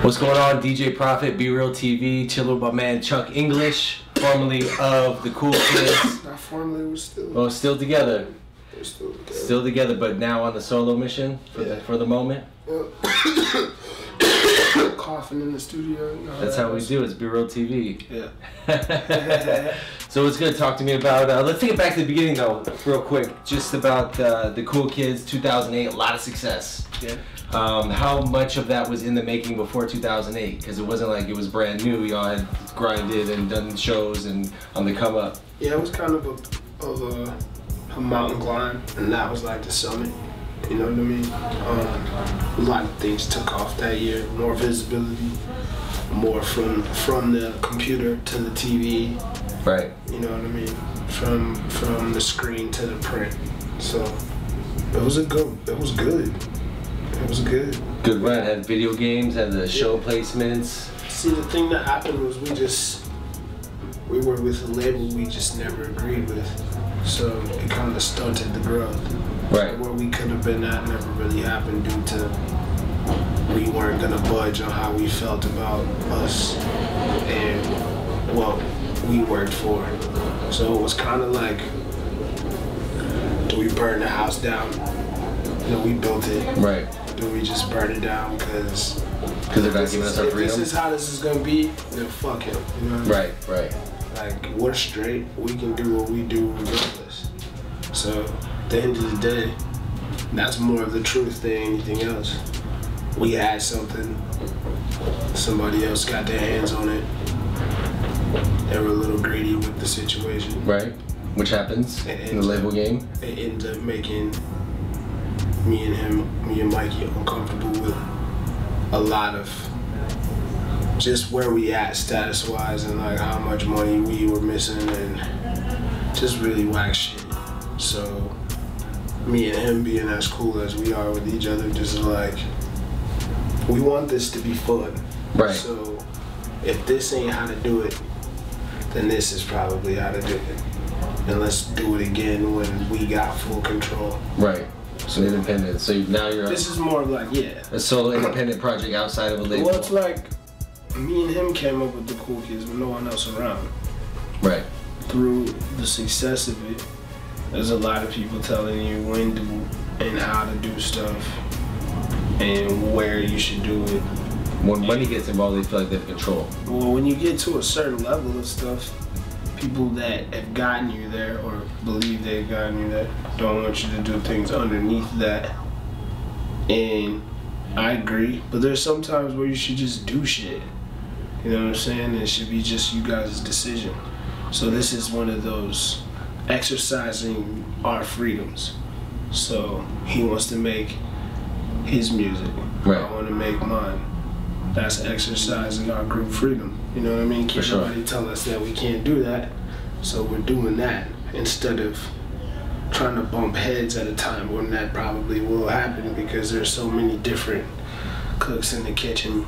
What's going on? DJ Prophet, Brealtv, chilling with my man Chuck English, formerly of the Cool Kids. Not formerly, we're still. Well, still together. We're still together. Still together, but now on the solo mission for the moment. Yep. Coughing in the studio. No, That's how we do it. It's Brealtv. Yeah. So it's good. Talk to me about. Let's take it back to the beginning though, real quick. Just about the Cool Kids, 2008. A lot of success. Yeah. How much of that was in the making before 2008? Because it wasn't like it was brand new. Y'all had grinded and done shows and on the come up. Yeah, it was kind of a mountain climb, and that was like the summit. You know what I mean? A lot of things took off that year. More visibility, more from the computer to the TV. Right. You know what I mean? From the screen to the print. So it was good. It was good. Good run. Had video games, had the show placements. See, the thing that happened was we were with a label we just never agreed with. So it kind of stunted the growth. Right. Where we could have been at never really happened due to we weren't gonna budge on how we felt about us and what we worked for. So it was kind of like, do we burn the house down? No, we built it. Right. Do we just burn it down because they're not giving us our freedom? If this is how this is gonna be, then fuck it. You know what I mean? Right. Like, we're straight. We can do what we do regardless. So at the end of the day, that's more of the truth than anything else. We had something. Somebody else got their hands on it. They were a little greedy with the situation. Right. Which happens in the label game. It ended up making me and Mikey uncomfortable with a lot of just where we at status wise and like how much money we were missing and just really whack shit. So me and him being as cool as we are with each other, just like, we want this to be fun. Right. So if this ain't how to do it, then this is probably how to do it. And let's do it again when we got full control. Right. So independent. So now you're. This is more of like, yeah, a solo independent project outside of a label. Well, it's like me and him came up with the Cool Kids with no one else around. Right. Through the success of it, there's a lot of people telling you when to and how to do stuff and where you should do it. When money gets involved, they feel like they have control. Well, when you get to a certain level of stuff, people that have gotten you there or believe they've gotten you there don't want you to do things underneath that. And I agree, but there's some times where you should just do shit. You know what I'm saying? It should be just you guys' decision. So this is one of those exercising our freedoms. So he wants to make his music. Right. I want to make mine. That's exercising our group freedom. You know what I mean? Can't nobody tell us that we can't do that. So we're doing that instead of trying to bump heads at a time when that probably will happen because there's so many different cooks in the kitchen.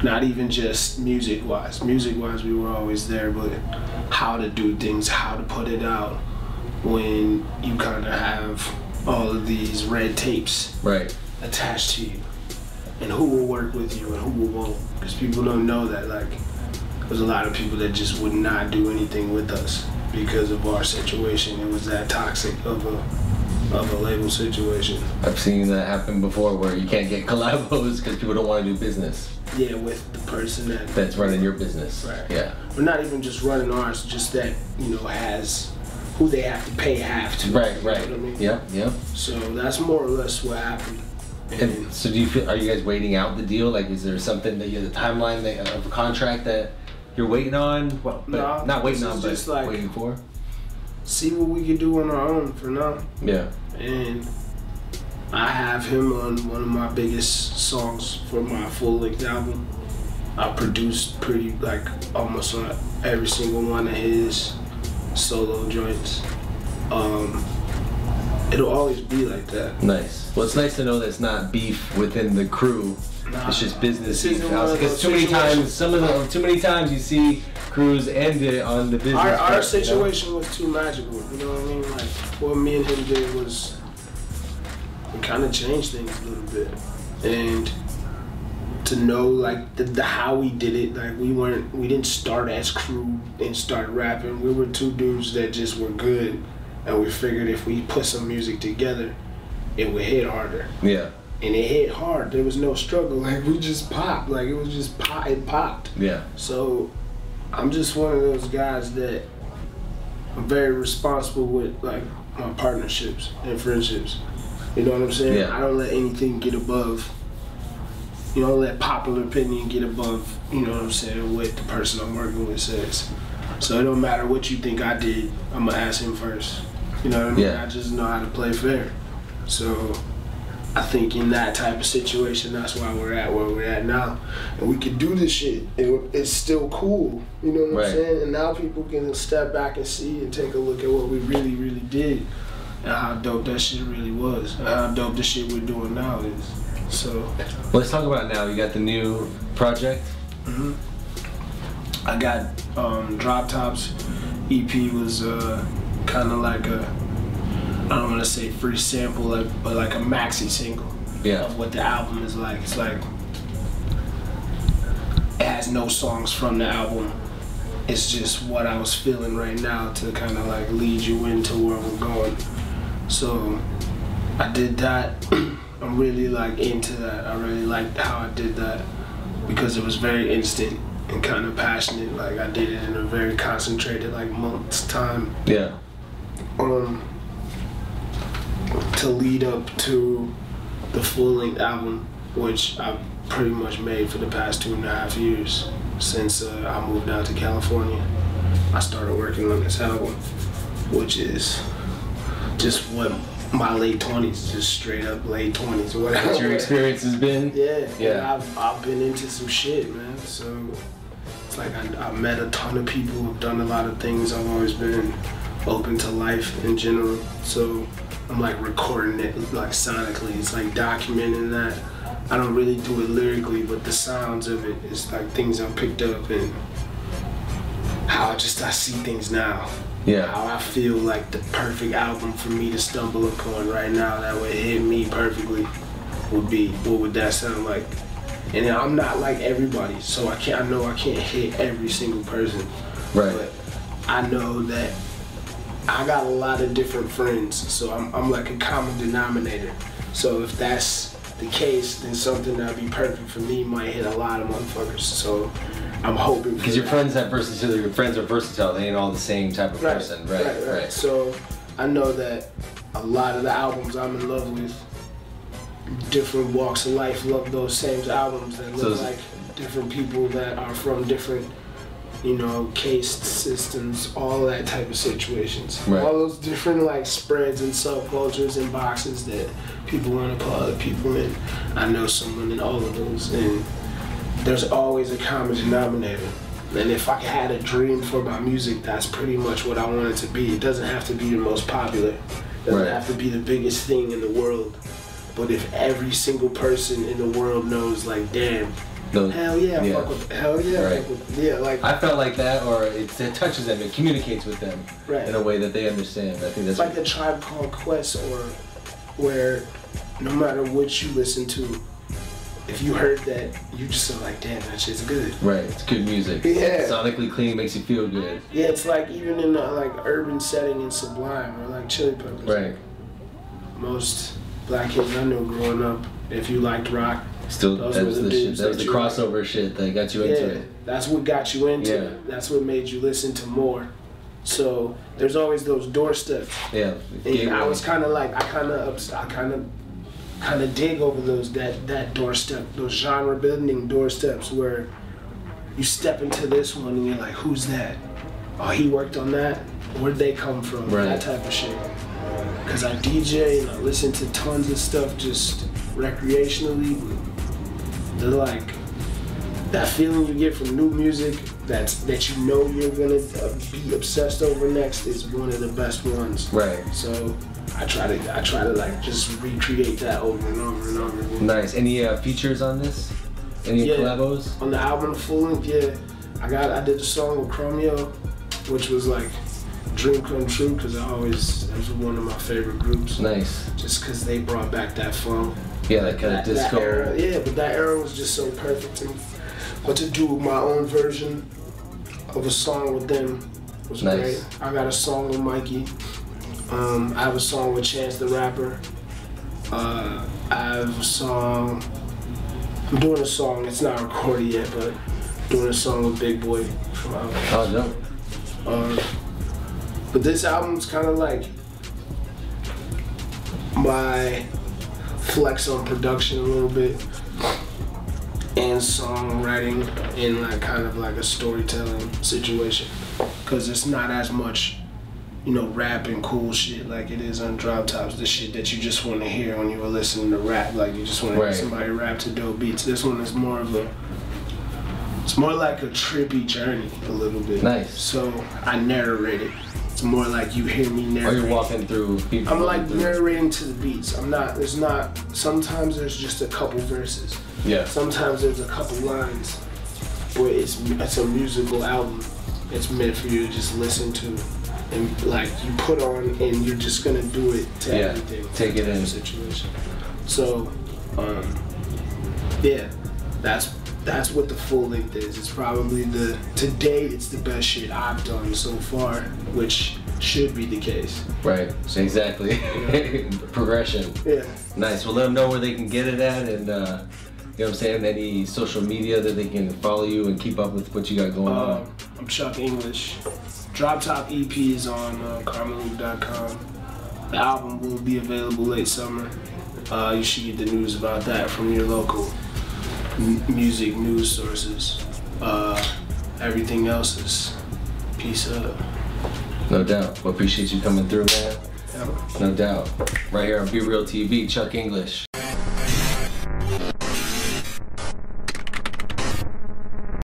Not even just music-wise. Music-wise, we were always there, but how to do things, how to put it out when you kind of have all of these red tapes attached to you. And who will work with you and who won't. Because people don't know that, like, there's a lot of people that just would not do anything with us because of our situation. It was that toxic of a label situation. I've seen that happen before where you can't get collabos because people don't want to do business. Yeah, with the person that's running your business. Right. Yeah. We're not even just running ours, just that, you know, has who they have to pay half to. Right. You know what I mean? Yeah. So that's more or less what happened. And so do you feel, are you guys waiting out the deal? Like, is there something that you have, the timeline of a contract that you're waiting on? Well, no, not waiting on, but like, waiting for? See what we can do on our own for now. Yeah. And I have him on one of my biggest songs for my full-length album. I produced like almost on every single one of his solo joints. It'll always be like that. Nice. Well, it's nice to know that it's not beef within the crew. Nah, it's just business beef. Because too many times you see crews end it on the business. Our situation was too magical. You know what I mean? Like what me and him did was we kind of changed things a little bit, and to know like the how we did it. Like we didn't start as crew and start rapping. We were two dudes that just were good, and we figured if we put some music together, it would hit harder. Yeah. And it hit hard. There was no struggle. Like we just popped. Like it was just it popped. Yeah. So I'm just one of those guys that I'm very responsible with like my partnerships and friendships. You know what I'm saying? Yeah. I don't let anything get above. You don't let popular opinion get above, you know what I'm saying, what the person I'm working with says. So it don't matter what you think I did, I'm gonna ask him first. You know what I mean? Yeah. I just know how to play fair. So I think in that type of situation, that's why we're at where we're at now. And we can do this shit. It's still cool. You know what I'm saying? And now people can step back and see and take a look at what we really, really did and how dope that shit really was and how dope the shit we're doing now is. So well, let's talk about it now. You got the new project. I got Drop Tops EP was kind of like a, I don't want to say free sample, but like a maxi single of what the album is like. It's like, it has no songs from the album. It's just what I was feeling right now to kind of like lead you into where we're going. So I did that. I'm really like into that. I really liked how I did that because it was very instant and kind of passionate. Like I did it in a very concentrated like month's time. Yeah. To lead up to the full-length album, which I've pretty much made for the past 2.5 years since I moved out to California. I started working on this album, which is just what my late 20s, just straight up late 20s, whatever. What your experience has been? Yeah. I've been into some shit, man. So it's like I met a ton of people, I've done a lot of things. I've always been open to life in general. So I'm like recording it like sonically. It's like documenting that. I don't really do it lyrically, but the sounds of it is like things I've picked up and how I see things now. Yeah. How I feel like the perfect album for me to stumble upon right now that would hit me perfectly would be, what would that sound like? And I'm not like everybody, so I know I can't hit every single person. Right. But I know that I got a lot of different friends, so I'm like a common denominator. So if that's the case, then something that'd be perfect for me might hit a lot of motherfuckers. So I'm hoping. Because your friends have versatility. Your friends are versatile. They ain't all the same type of person. Right. So I know that a lot of the albums I'm in love with, different walks of life love those same albums that look like different people that are from different, you know, caste systems, all that type of situations. Right. All those different like spreads and subcultures and boxes that people want to put other people in. I know someone in all of those, and there's always a common denominator. And if I had a dream for my music, that's pretty much what I want it to be. It doesn't have to be the most popular. It doesn't have to be the biggest thing in the world. But if every single person in the world knows, like, damn, hell yeah, fuck with, hell yeah, fuck with, yeah, like. I felt like that, or it touches them, it communicates with them in a way that they understand. I think that's like a Tribe Called Quest, or where no matter what you listen to, if you heard that, you just are like, damn, that shit's good. Right, it's good music. Yeah. Sonically clean, makes you feel good. Yeah, it's like even in a like urban setting in Sublime or like Chili Peppers. Right. Most black kids I knew growing up, if you liked rock, still that was the shit. That was the crossover shit that got you into it. That's what got you into it. That's what made you listen to more. So there's always those doorsteps. Yeah. And I was kind of like, I kind of dig over those that doorstep, those genre bending doorsteps where you step into this one and you're like, who's that? Oh, he worked on that. Where'd they come from? That type of shit. Because I DJ and I listen to tons of stuff just recreationally. They're like, that feeling you get from new music that you know you're gonna be obsessed over next is one of the best ones. Right. So I try to like just recreate that over and over and over again. Nice. Any features on this? Any collabos? On the album full length, I did a song with Chromeo, which was like dream come true because it was one of my favorite groups. Nice. Just because they brought back that flow. Yeah, that kind of disco. That era, yeah, but that era was just so perfect to me. But to do my own version of a song with them was great. I got a song with Mikey. I have a song with Chance the Rapper. I have a song. I'm doing a song. It's not recorded yet, but doing a song with Big Boy from Outkast. Oh, no. But this album's kind of like my flex on production a little bit and songwriting in like kind of like a storytelling situation, because it's not as much, you know, rap and cool shit like it is on Drop Tops. The shit that you just want to hear when you were listening to rap, like you just want to hear somebody rap to dope beats. This one is more of it's more like a trippy journey a little bit. Nice. So I narrate it. It's more like you hear me narrate. Or you're walking through people. I'm like narrating to the beats. Sometimes there's just a couple verses. Yeah. Sometimes there's a couple lines. But it's a musical album. It's meant for you to just listen to. And like you put on and you're just gonna do it to everything. Take it in. Situation. So, yeah, that's what the full length is. It's probably to date, it's the best shit I've done so far, which should be the case. Right, exactly. Progression. Yeah. Nice. Well, let them know where they can get it at, and you know what I'm saying, any social media that they can follow you and keep up with what you got going on. I'm Chuck English. Drop Top EP is on karmaloop.com. The album will be available late summer. You should get the news about that from your local music news sources. Everything else is peace up. No doubt. Well, appreciate you coming through, man. Yeah. No doubt. Right here on Brealtv, Chuck English.